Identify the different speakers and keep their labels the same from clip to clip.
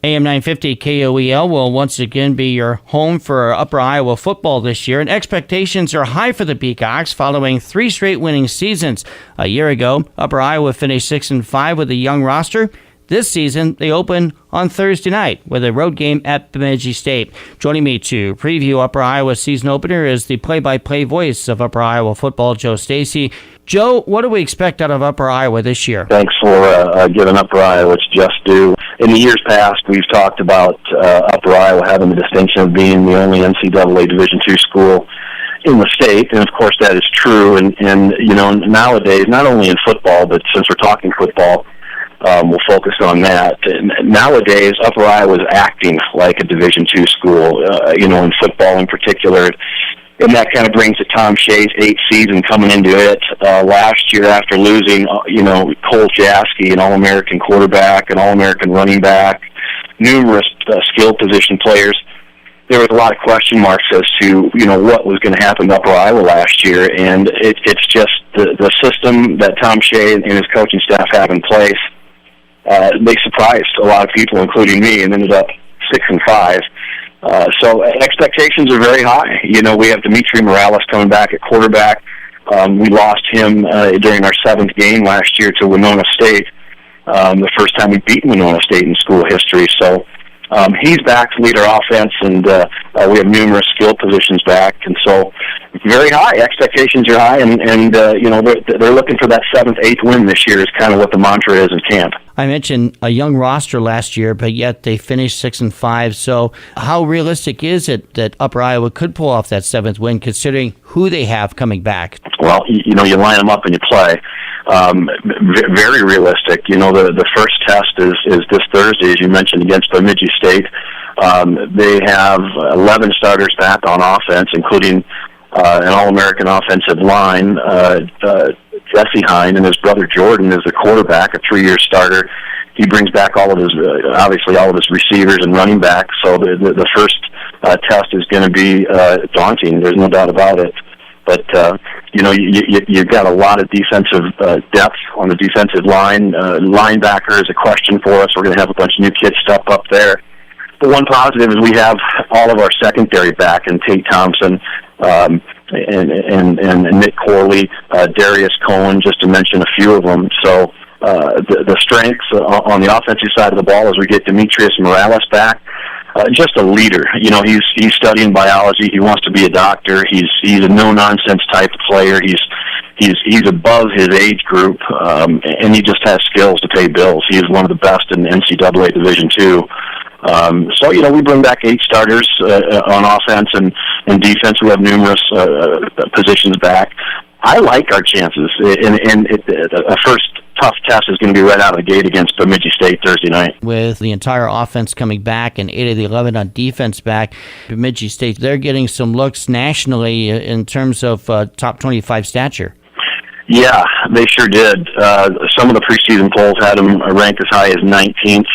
Speaker 1: AM 950 KOEL will once again be your home for Upper Iowa football this year, and expectations are high for the Peacocks following 3 straight winning seasons. A year ago, Upper Iowa finished 6-5 with a young roster. This season, they open on Thursday night with a road game at Bemidji State. Joining me to preview Upper Iowa's season opener is the play-by-play voice of Upper Iowa football, Joe Stasi. Joe, what do we expect out of Upper Iowa this year?
Speaker 2: Thanks for giving Upper Iowa its just due. In the years past, we've talked about Upper Iowa having the distinction of being the only NCAA Division II school in the state, and of course that is true. And you know, nowadays, not only in football, but since we're talking football, we'll focus on that. And nowadays, Upper Iowa is acting like a Division II school, you know, in football in particular. And that kind of brings to Tom Shea's 8th season coming into it. Last year, after losing, you know, Cole Jaski, an All-American quarterback, an All-American running back, numerous skill position players, there was a lot of question marks as to, you know, what was going to happen to Upper Iowa last year. And it's just the system that Tom Shea and his coaching staff have in place. They surprised a lot of people, including me, and ended up 6-5. So expectations are very high. You know, we have Dimitri Morales coming back at quarterback. We lost him during our 7th game last year to Winona State, the first time we've beaten Winona State in school history. So he's back to lead our offense, and we have numerous skill positions back. And so very high. Expectations are high, and you know, they're looking for that 7th, 8th win this year is kind of what the mantra is in camp.
Speaker 1: I mentioned a young roster last year, but yet they finished 6-5. So how realistic is it that Upper Iowa could pull off that 7th win, considering who they have coming back?
Speaker 2: Well, you know, you line them up and you play. Very realistic. You know, the first test is this Thursday, as you mentioned, against Bemidji State. They have 11 starters back on offense, including an All-American offensive line. Jesse Hine and his brother Jordan is the quarterback, a 3-year starter. He brings back all of his, obviously all of his receivers and running backs. So the first test is going to be daunting. There's no doubt about it. But you know, you've got a lot of defensive depth on the defensive line. Linebacker is a question for us. We're going to have a bunch of new kids step up there. But one positive is we have all of our secondary back, and Tate Thompson, and Nick Corley, Darius Cohen, just to mention a few of them. So the strengths on the offensive side of the ball as we get Demetrius Morales back. Just a leader. You know, he's studying biology. He wants to be a doctor. He's a no-nonsense type of player. He's above his age group, and he just has skills to pay bills. He is one of the best in NCAA Division II. So, you know, we bring back 8 starters on offense and defense. We have numerous positions back. I like our chances. And a first tough test is going to be right out of the gate against Bemidji State Thursday night.
Speaker 1: With the entire offense coming back and 8 of the 11 on defense back, Bemidji State, they're getting some looks nationally in terms of top 25 stature.
Speaker 2: Yeah, they sure did. Some of the preseason polls had them ranked as high as 19th.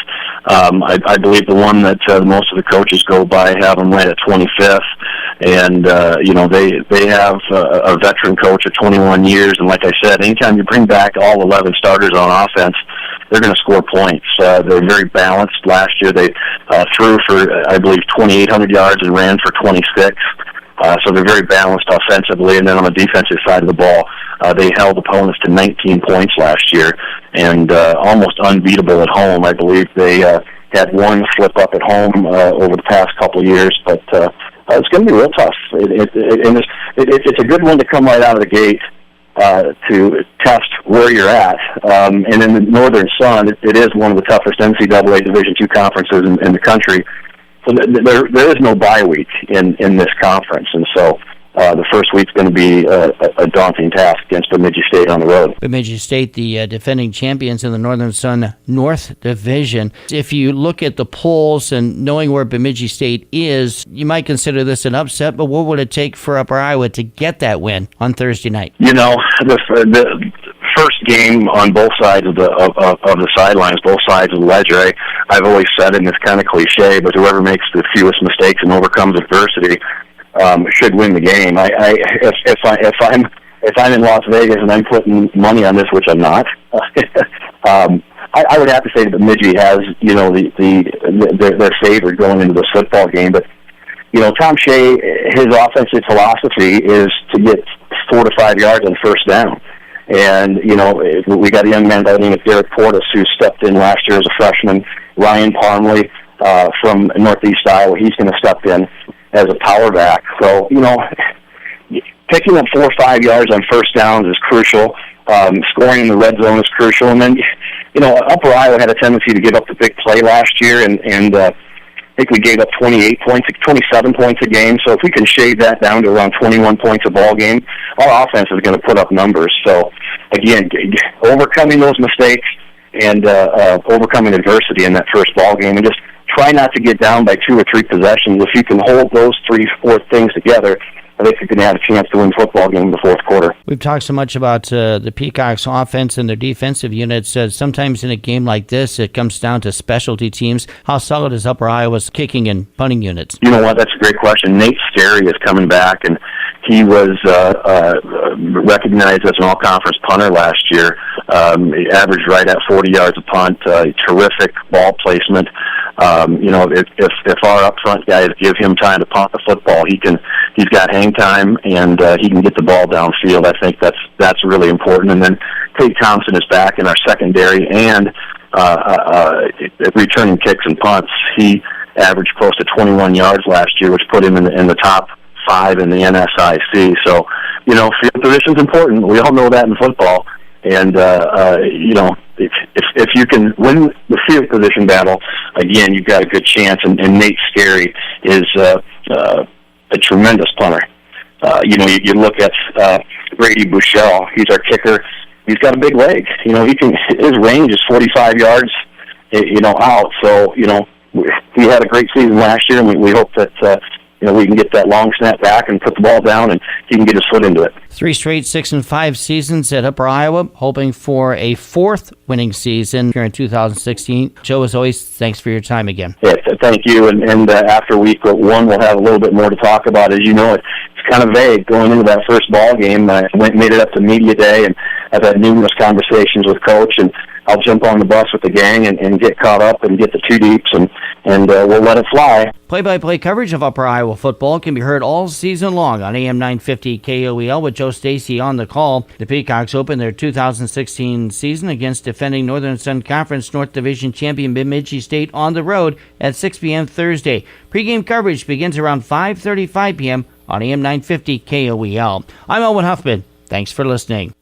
Speaker 2: I believe the one that most of the coaches go by have them right at 25th. And, you know, they have a veteran coach of 21 years. And like I said, anytime you bring back all 11 starters on offense, they're going to score points. They're very balanced. Last year they threw for, I believe, 2,800 yards and ran for 26. So they're very balanced offensively. And then on the defensive side of the ball, they held opponents to 19 points last year, and almost unbeatable at home. I believe they had one slip up at home over the past couple of years, but it's going to be real tough. It's a good one to come right out of the gate to test where you're at. And in the Northern Sun, it is one of the toughest NCAA Division II conferences in the country. So there is no bye week in this conference, and so the first week's going to be a daunting task against Bemidji State on the road.
Speaker 1: Bemidji State, the defending champions in the Northern Sun North Division. If you look at the polls and knowing where Bemidji State is, you might consider this an upset, but what would it take for Upper Iowa to get that win on Thursday night?
Speaker 2: You know, the first game on both sides of the sidelines, both sides of the ledger, I've always said, and it's kind of cliche, but whoever makes the fewest mistakes and overcomes adversity should win the game. If I'm in Las Vegas and I'm putting money on this, which I'm not, I would have to say that Bemidji has, their favorite going into this football game. But, Tom Shea, his offensive philosophy is to get 4 to 5 yards on first down. And, we got a young man by the name of Derek Portis who stepped in last year as a freshman. Ryan Parmley from Northeast Iowa, he's going to step in as a power back. So, picking up 4 or 5 yards on first downs is crucial. Scoring in the red zone is crucial. And then, Upper Iowa had a tendency to give up the big play last year, and I think we gave up 27 points a game. So if we can shave that down to around 21 points a ball game, our offense is going to put up numbers. So, again, overcoming those mistakes and overcoming adversity in that first ball game, and just try not to get down by 2 or 3 possessions. If you can hold those 3-4 things together, I think you're going to have a chance to win football game in the fourth quarter.
Speaker 1: We've talked so much about the Peacocks' offense and their defensive units. Sometimes in a game like this, it comes down to specialty teams. How solid is Upper Iowa's kicking and punting units?
Speaker 2: You know what? That's a great question. Nate Sterry is coming back, and he was recognized as an all-conference punter last year. He averaged right at 40 yards a punt. Terrific ball placement. If our up front guys give him time to punt the football, he's got hang time, and he can get the ball downfield. I think that's really important. And then Tate Thompson is back in our secondary and returning kicks and punts. He averaged close to 21 yards last year, which put him in the top 5 in the NSIC. So, field position's important. We all know that in football. And, if you can win the field position battle, again, you've got a good chance. And Nate Sterry is a tremendous punter. You look at Brady Bushell. He's our kicker. He's got a big leg. His range is 45 yards, out. So, we had a great season last year, and we hope that we can get that long snap back and put the ball down, and he can get his foot into it.
Speaker 1: 3 straight 6-5 seasons at Upper Iowa, hoping for a 4th winning season here in 2016. Joe, as always, thanks for your time again.
Speaker 2: Yeah, thank you. And after week 1, we'll have a little bit more to talk about. As you know, it's kind of vague going into that first ball game. I made it up to media day, and I've had numerous conversations with Coach, and I'll jump on the bus with the gang and get caught up and get the 2 deeps, and we'll let it fly.
Speaker 1: Play-by-play coverage of Upper Iowa football can be heard all season long on AM 950 KOEL with Joe Stasi on the call. The Peacocks open their 2016 season against defending Northern Sun Conference North Division champion Bemidji State on the road at 6 p.m. Thursday. Pre-game coverage begins around 5:35 p.m. on AM 950 KOEL. I'm Elwin Huffman. Thanks for listening.